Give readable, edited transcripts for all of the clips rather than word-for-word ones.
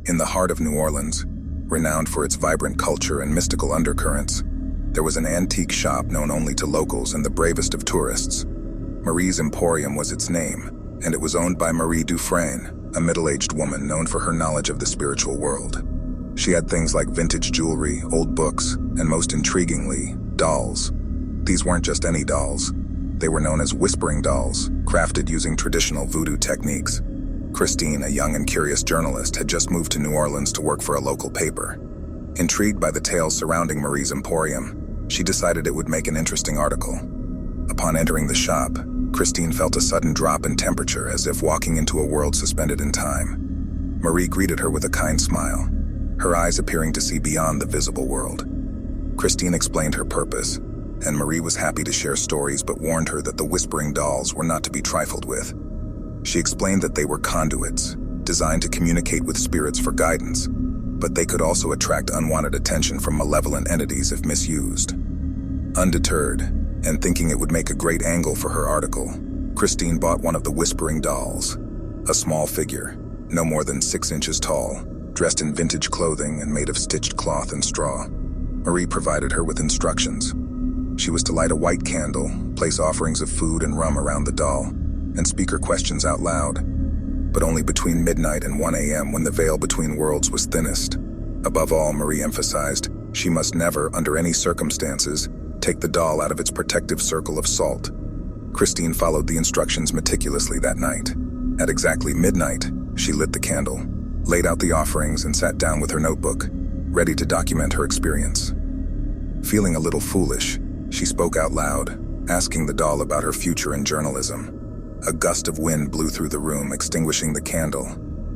In the heart of New Orleans, renowned for its vibrant culture and mystical undercurrents, there was an antique shop known only to locals and the bravest of tourists. Marie's Emporium was its name, and it was owned by Marie Dufresne, a middle-aged woman known for her knowledge of the spiritual world. She had things like vintage jewelry, old books, and most intriguingly, dolls. These weren't just any dolls. They were known as whispering dolls, crafted using traditional voodoo techniques. Christine, a young and curious journalist, had just moved to New Orleans to work for a local paper. Intrigued by the tales surrounding Marie's Emporium, she decided it would make an interesting article. Upon entering the shop, Christine felt a sudden drop in temperature as if walking into a world suspended in time. Marie greeted her with a kind smile, her eyes appearing to see beyond the visible world. Christine explained her purpose, and Marie was happy to share stories but warned her that the whispering dolls were not to be trifled with. She explained that they were conduits, designed to communicate with spirits for guidance, but they could also attract unwanted attention from malevolent entities if misused. Undeterred, and thinking it would make a great angle for her article, Christine bought one of the whispering dolls, a small figure, no more than 6 inches tall, dressed in vintage clothing and made of stitched cloth and straw. Marie provided her with instructions. She was to light a white candle, place offerings of food and rum around the doll, and speak her questions out loud, but only between midnight and 1 a.m. when the veil between worlds was thinnest. Above all, Marie emphasized, she must never, under any circumstances, take the doll out of its protective circle of salt. Christine followed the instructions meticulously that night. At exactly midnight, she lit the candle, laid out the offerings, and sat down with her notebook, ready to document her experience. Feeling a little foolish, she spoke out loud, asking the doll about her future in journalism. A gust of wind blew through the room, extinguishing the candle.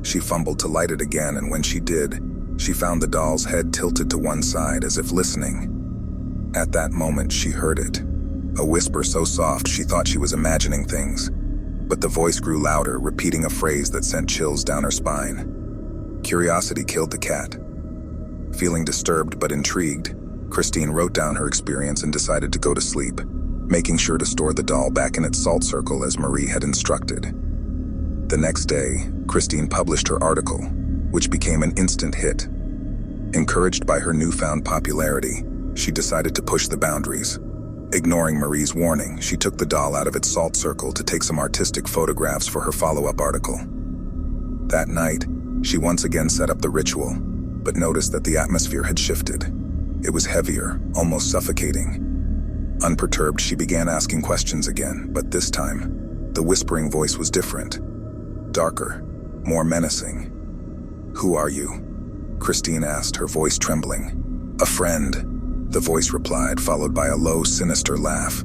She fumbled to light it again, and when she did, she found the doll's head tilted to one side as if listening. At that moment, she heard it. A whisper so soft she thought she was imagining things. But the voice grew louder, repeating a phrase that sent chills down her spine. Curiosity killed the cat. Feeling disturbed but intrigued, Christine wrote down her experience and decided to go to sleep, making sure to store the doll back in its salt circle as Marie had instructed. The next day, Christine published her article, which became an instant hit. Encouraged by her newfound popularity, she decided to push the boundaries. Ignoring Marie's warning, she took the doll out of its salt circle to take some artistic photographs for her follow-up article. That night, she once again set up the ritual, but noticed that the atmosphere had shifted. It was heavier, almost suffocating. Unperturbed, she began asking questions again, but this time, the whispering voice was different. Darker, more menacing. "Who are you?" Christine asked, her voice trembling. "A friend," the voice replied, followed by a low, sinister laugh.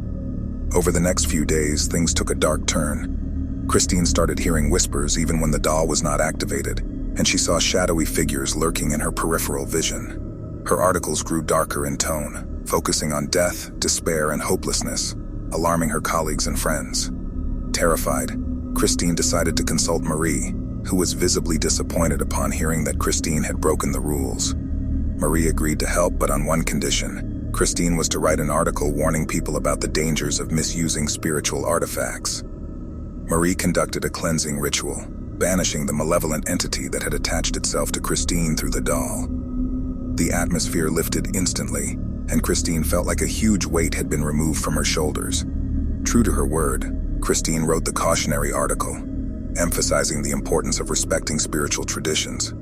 Over the next few days, things took a dark turn. Christine started hearing whispers even when the doll was not activated, and she saw shadowy figures lurking in her peripheral vision. Her articles grew darker in tone, focusing on death, despair, and hopelessness, alarming her colleagues and friends. Terrified, Christine decided to consult Marie, who was visibly disappointed upon hearing that Christine had broken the rules. Marie agreed to help, but on one condition: Christine was to write an article warning people about the dangers of misusing spiritual artifacts. Marie conducted a cleansing ritual, banishing the malevolent entity that had attached itself to Christine through the doll. The atmosphere lifted instantly, and Christine felt like a huge weight had been removed from her shoulders. True to her word, Christine wrote the cautionary article, emphasizing the importance of respecting spiritual traditions.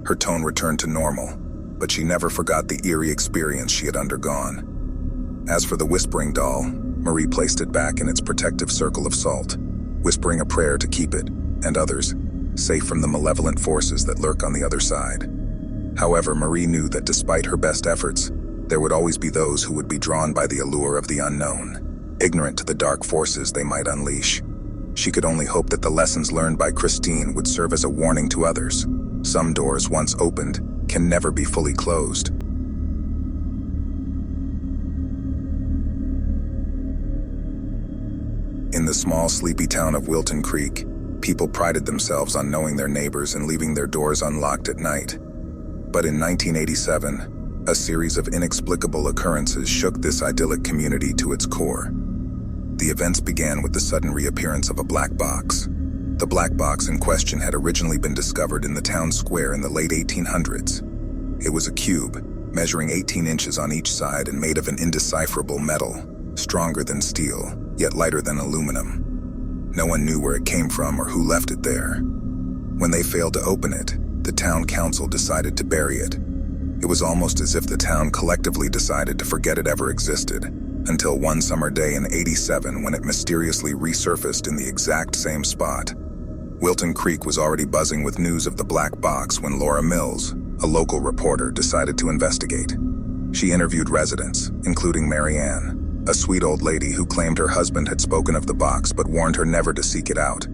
Her tone returned to normal, but she never forgot the eerie experience she had undergone. As for the whispering doll, Marie placed it back in its protective circle of salt, whispering a prayer to keep it, and others, safe from the malevolent forces that lurk on the other side. However, Marie knew that despite her best efforts, there would always be those who would be drawn by the allure of the unknown, ignorant to the dark forces they might unleash. She could only hope that the lessons learned by Christine would serve as a warning to others. Some doors, once opened, can never be fully closed. In the small, sleepy town of Wilton Creek, people prided themselves on knowing their neighbors and leaving their doors unlocked at night. But in 1987, a series of inexplicable occurrences shook this idyllic community to its core. The events began with the sudden reappearance of a black box. The black box in question had originally been discovered in the town square in the late 1800s. It was a cube, measuring 18 inches on each side and made of an indecipherable metal, stronger than steel, yet lighter than aluminum. No one knew where it came from or who left it there. When they failed to open it, the town council decided to bury it. It was almost as if the town collectively decided to forget it ever existed, until one summer day in '87 when it mysteriously resurfaced in the exact same spot. Wilton Creek was already buzzing with news of the black box when Laura Mills, a local reporter, decided to investigate. She interviewed residents, including Mary Ann, a sweet old lady who claimed her husband had spoken of the box but warned her never to seek it out.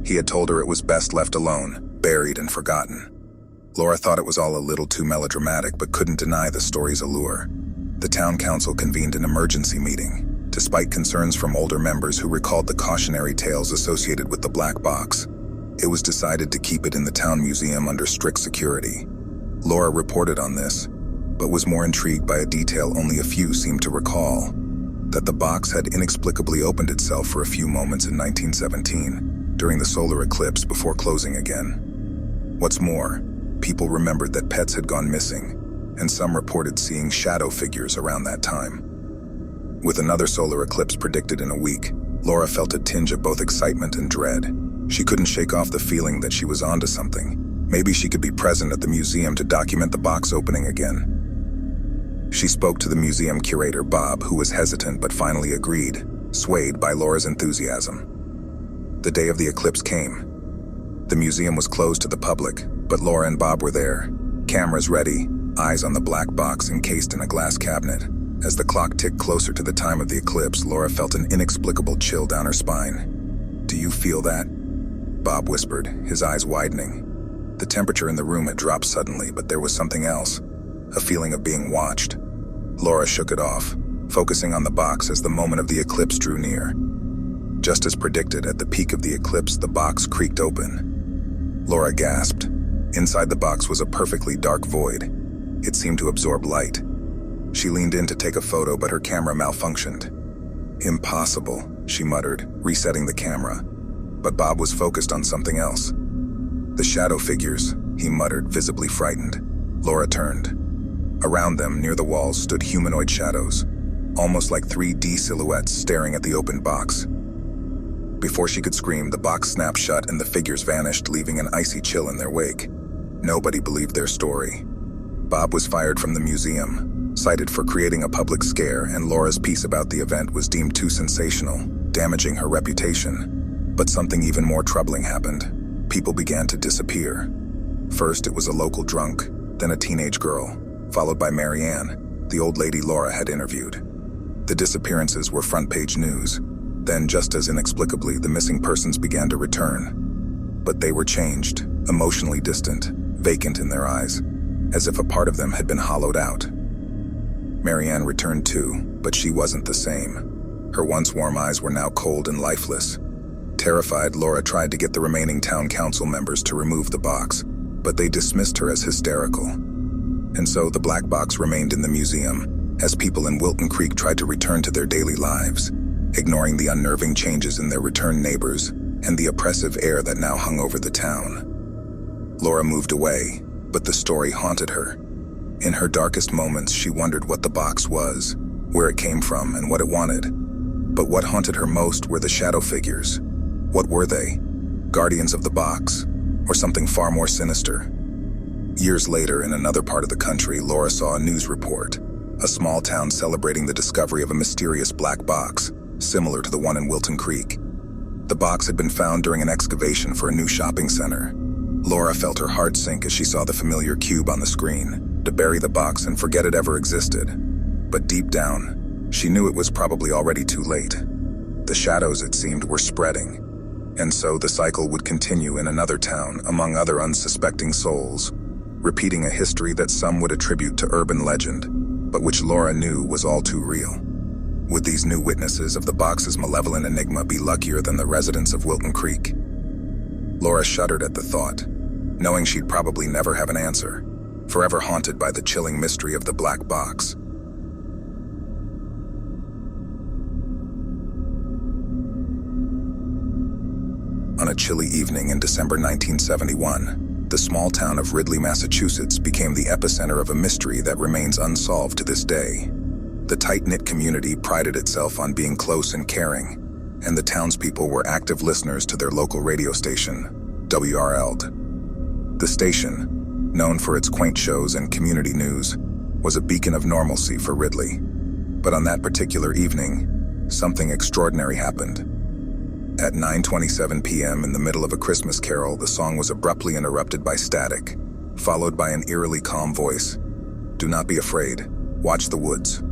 He had told her it was best left alone, buried and forgotten. Laura thought it was all a little too melodramatic but couldn't deny the story's allure. The town council convened an emergency meeting, despite concerns from older members who recalled the cautionary tales associated with the black box. It was decided to keep it in the town museum under strict security. Laura reported on this, but was more intrigued by a detail only a few seemed to recall: that the box had inexplicably opened itself for a few moments in 1917, during the solar eclipse before closing again. What's more, people remembered that pets had gone missing, and some reported seeing shadow figures around that time. With another solar eclipse predicted in a week, Laura felt a tinge of both excitement and dread. She couldn't shake off the feeling that she was onto something. Maybe she could be present at the museum to document the box opening again. She spoke to the museum curator, Bob, who was hesitant but finally agreed, swayed by Laura's enthusiasm. The day of the eclipse came. The museum was closed to the public, but Laura and Bob were there, cameras ready, eyes on the black box encased in a glass cabinet. As the clock ticked closer to the time of the eclipse, Laura felt an inexplicable chill down her spine. "Do you feel that?" Bob whispered, his eyes widening. The temperature in the room had dropped suddenly, but there was something else, a feeling of being watched. Laura shook it off, focusing on the box as the moment of the eclipse drew near. Just as predicted, at the peak of the eclipse, the box creaked open. Laura gasped. Inside the box was a perfectly dark void. It seemed to absorb light. She leaned in to take a photo, but her camera malfunctioned. "Impossible," she muttered, resetting the camera. But Bob was focused on something else. "The shadow figures," he muttered, visibly frightened. Laura turned. Around them, near the walls, stood humanoid shadows, almost like 3D silhouettes staring at the open box. Before she could scream, the box snapped shut and the figures vanished, leaving an icy chill in their wake. Nobody believed their story. Bob was fired from the museum, cited for creating a public scare, and Laura's piece about the event was deemed too sensational, damaging her reputation. But something even more troubling happened. People began to disappear. First, it was a local drunk, then a teenage girl, followed by Mary Ann, the old lady Laura had interviewed. The disappearances were front-page news. Then, just as inexplicably, the missing persons began to return. But they were changed, emotionally distant, vacant in their eyes, as if a part of them had been hollowed out. Mary Ann returned too, but she wasn't the same. Her once warm eyes were now cold and lifeless. Terrified, Laura tried to get the remaining town council members to remove the box, but they dismissed her as hysterical. And so the black box remained in the museum, as people in Wilton Creek tried to return to their daily lives, ignoring the unnerving changes in their returned neighbors and the oppressive air that now hung over the town. Laura moved away, but the story haunted her. In her darkest moments, she wondered what the box was, where it came from, and what it wanted. But what haunted her most were the shadow figures. What were they? Guardians of the box, or something far more sinister? Years later, in another part of the country, Laura saw a news report, a small town celebrating the discovery of a mysterious black box, similar to the one in Wilton Creek. The box had been found during an excavation for a new shopping center. Laura felt her heart sink as she saw the familiar cube on the screen, to bury the box and forget it ever existed. But deep down, she knew it was probably already too late. The shadows, it seemed, were spreading. And so the cycle would continue in another town, among other unsuspecting souls, repeating a history that some would attribute to urban legend, but which Laura knew was all too real. Would these new witnesses of the box's malevolent enigma be luckier than the residents of Wilton Creek? Laura shuddered at the thought, knowing she'd probably never have an answer, forever haunted by the chilling mystery of the black box. On a chilly evening in December 1971, the small town of Ridley, Massachusetts became the epicenter of a mystery that remains unsolved to this day. The tight-knit community prided itself on being close and caring, and the townspeople were active listeners to their local radio station, WRL'd. The station, known for its quaint shows and community news, was a beacon of normalcy for Ridley. But on that particular evening, something extraordinary happened. At 9:27 p.m. in the middle of a Christmas carol, the song was abruptly interrupted by static, followed by an eerily calm voice. "Do not be afraid. Watch the woods."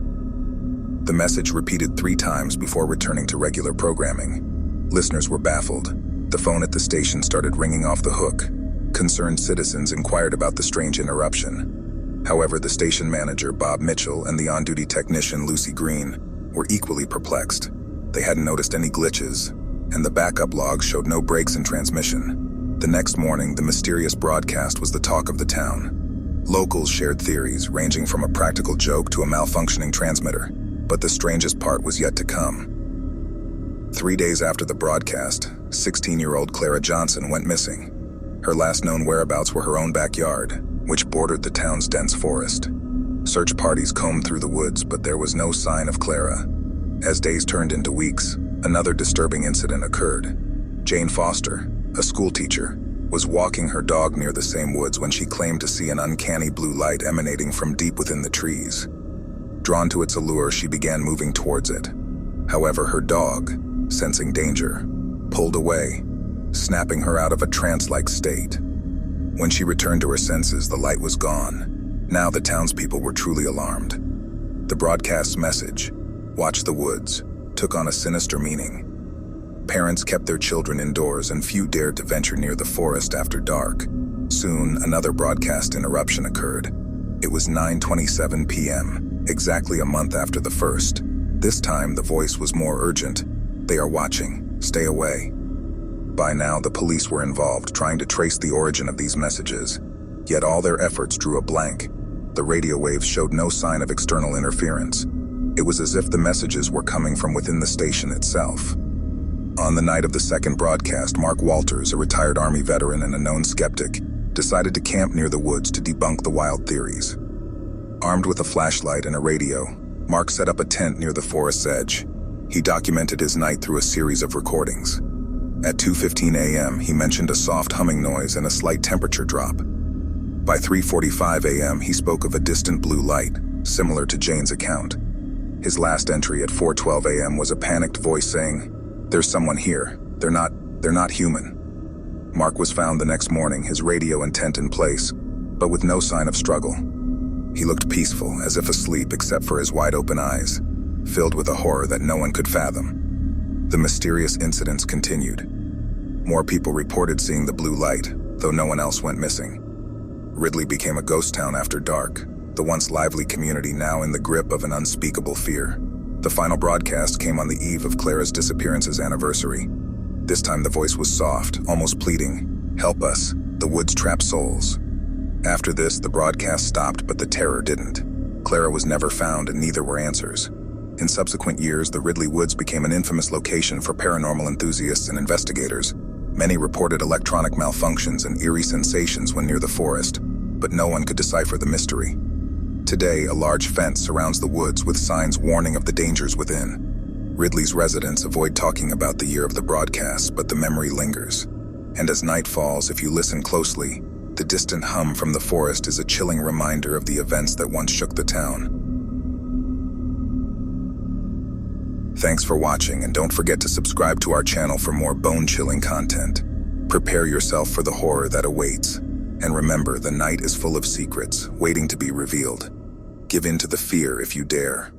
The message repeated 3 times before returning to regular programming. Listeners were baffled. The phone at the station started ringing off the hook. Concerned citizens inquired about the strange interruption. However, the station manager, Bob Mitchell, and the on-duty technician, Lucy Green, were equally perplexed. They hadn't noticed any glitches, and the backup logs showed no breaks in transmission. The next morning, the mysterious broadcast was the talk of the town. Locals shared theories, ranging from a practical joke to a malfunctioning transmitter. But the strangest part was yet to come. 3 days after the broadcast, 16-year-old Clara Johnson went missing. Her last known whereabouts were her own backyard, which bordered the town's dense forest. Search parties combed through the woods, but there was no sign of Clara. As days turned into weeks, another disturbing incident occurred. Jane Foster, a schoolteacher, was walking her dog near the same woods when she claimed to see an uncanny blue light emanating from deep within the trees. Drawn to its allure, she began moving towards it. However, her dog, sensing danger, pulled away, snapping her out of a trance-like state. When she returned to her senses, the light was gone. Now the townspeople were truly alarmed. The broadcast's message, "Watch the woods," took on a sinister meaning. Parents kept their children indoors, and few dared to venture near the forest after dark. Soon, another broadcast interruption occurred. It was 9:27 p.m., exactly a month after the first. This time, the voice was more urgent. "They are watching. Stay away." By now, the police were involved, trying to trace the origin of these messages. Yet all their efforts drew a blank. The radio waves showed no sign of external interference. It was as if the messages were coming from within the station itself. On the night of the second broadcast, Mark Walters, a retired Army veteran and a known skeptic, decided to camp near the woods to debunk the wild theories. Armed with a flashlight and a radio, Mark set up a tent near the forest's edge. He documented his night through a series of recordings. At 2:15 a.m., he mentioned a soft humming noise and a slight temperature drop. By 3:45 a.m., he spoke of a distant blue light, similar to Jane's account. His last entry at 4:12 a.m. was a panicked voice saying, "There's someone here. They're not human." Mark was found the next morning, his radio and tent in place, but with no sign of struggle. He looked peaceful, as if asleep except for his wide-open eyes, filled with a horror that no one could fathom. The mysterious incidents continued. More people reported seeing the blue light, though no one else went missing. Ridley became a ghost town after dark, the once lively community now in the grip of an unspeakable fear. The final broadcast came on the eve of Clara's disappearance's anniversary. This time the voice was soft, almost pleading, "Help us, the woods trap souls." After this, the broadcast stopped, but the terror didn't. Clara was never found, and neither were answers. In subsequent years, the Ridley Woods became an infamous location for paranormal enthusiasts and investigators. Many reported electronic malfunctions and eerie sensations when near the forest, but no one could decipher the mystery. Today, a large fence surrounds the woods with signs warning of the dangers within. Ridley's residents avoid talking about the year of the broadcast, but the memory lingers. And as night falls, if you listen closely, the distant hum from the forest is a chilling reminder of the events that once shook the town. Thanks for watching, and don't forget to subscribe to our channel for more bone-chilling content. Prepare yourself for the horror that awaits. And remember, the night is full of secrets, waiting to be revealed. Give in to the fear if you dare.